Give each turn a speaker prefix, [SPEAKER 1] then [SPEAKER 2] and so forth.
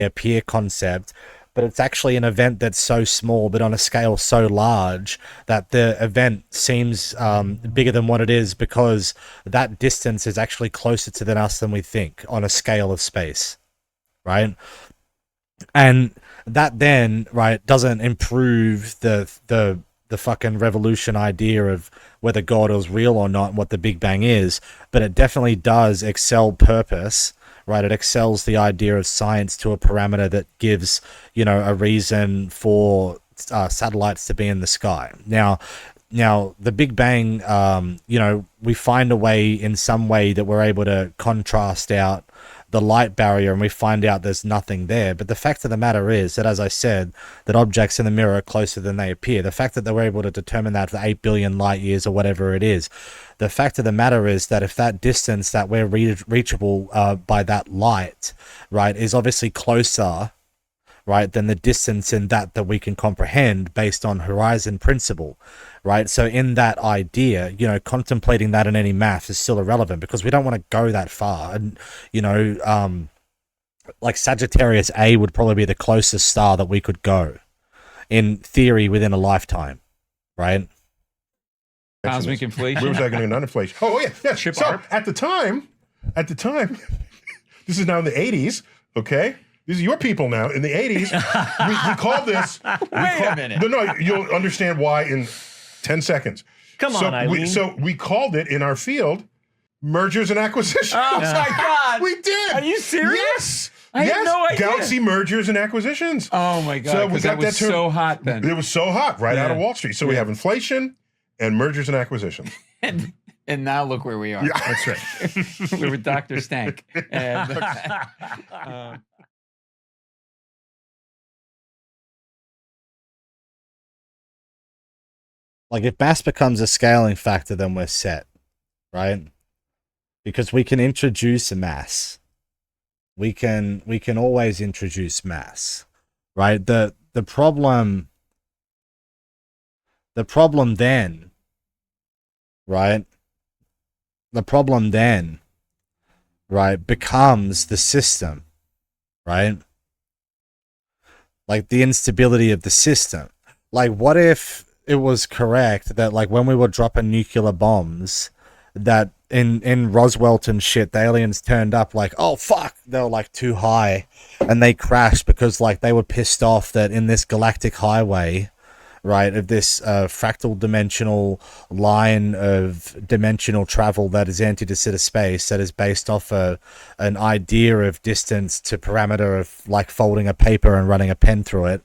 [SPEAKER 1] appear concept, but it's actually an event that's so small, but on a scale so large that the event seems bigger than what it is because that distance is actually closer to us than we think on a scale of space, right? And that then, right, doesn't improve the fucking revolution idea of whether God is real or not and what the Big Bang is, but it definitely does excel purpose, right? It excels the idea of science to a parameter that gives, a reason for satellites to be in the sky. Now the Big Bang, we find a way in some way that we're able to contrast out the light barrier and we find out there's nothing there. But the fact of the matter is that, as I said, that objects in the mirror are closer than they appear. The fact that they were able to determine that for 8 billion light years or whatever it is, the fact of the matter is that if that distance that we're reachable by that light, right, is obviously closer, right, than the distance in that we can comprehend based on horizon principle, right? So in that idea, contemplating that in any math is still irrelevant because we don't want to go that far. And, like Sagittarius A would probably be the closest star that we could go in theory within a lifetime, right?
[SPEAKER 2] Cosmic inflation.
[SPEAKER 3] Where was I going to not inflation? Oh, yeah.
[SPEAKER 2] Chip
[SPEAKER 3] so
[SPEAKER 2] art.
[SPEAKER 3] at the time, this is now in the 80s, okay? These are your people now. In the 80s, we called this.
[SPEAKER 2] Wait a minute.
[SPEAKER 3] No, you'll understand why in 10 seconds.
[SPEAKER 4] Come on, Eileen.
[SPEAKER 3] So we called it in our field mergers and acquisitions.
[SPEAKER 2] Oh my God.
[SPEAKER 3] We did.
[SPEAKER 2] Are you serious?
[SPEAKER 3] Yes.
[SPEAKER 2] I had no idea.
[SPEAKER 3] Galaxy mergers and acquisitions.
[SPEAKER 2] Oh my God.
[SPEAKER 3] So we
[SPEAKER 2] Because
[SPEAKER 3] got
[SPEAKER 2] that was
[SPEAKER 3] that term.
[SPEAKER 2] so hot then.
[SPEAKER 3] It was so hot right out of Wall Street. So we have inflation and mergers and acquisitions.
[SPEAKER 2] And now look where we are.
[SPEAKER 3] Yeah.
[SPEAKER 2] That's right. We're with Dr. Stank. And,
[SPEAKER 1] Like if mass becomes a scaling factor, then we're set, right? Because we can introduce a mass. We can always introduce mass, right? The problem then, right? The problem then, right, becomes the system, right? Like the instability of the system. Like what if it was correct that like when we were dropping nuclear bombs that in Roswell and shit, the aliens turned up like, oh fuck, they were like too high and they crashed because like they were pissed off that in this galactic highway, right, of this fractal dimensional line of dimensional travel that is anti de Sitter space that is based off an idea of distance to parameter of like folding a paper and running a pen through it,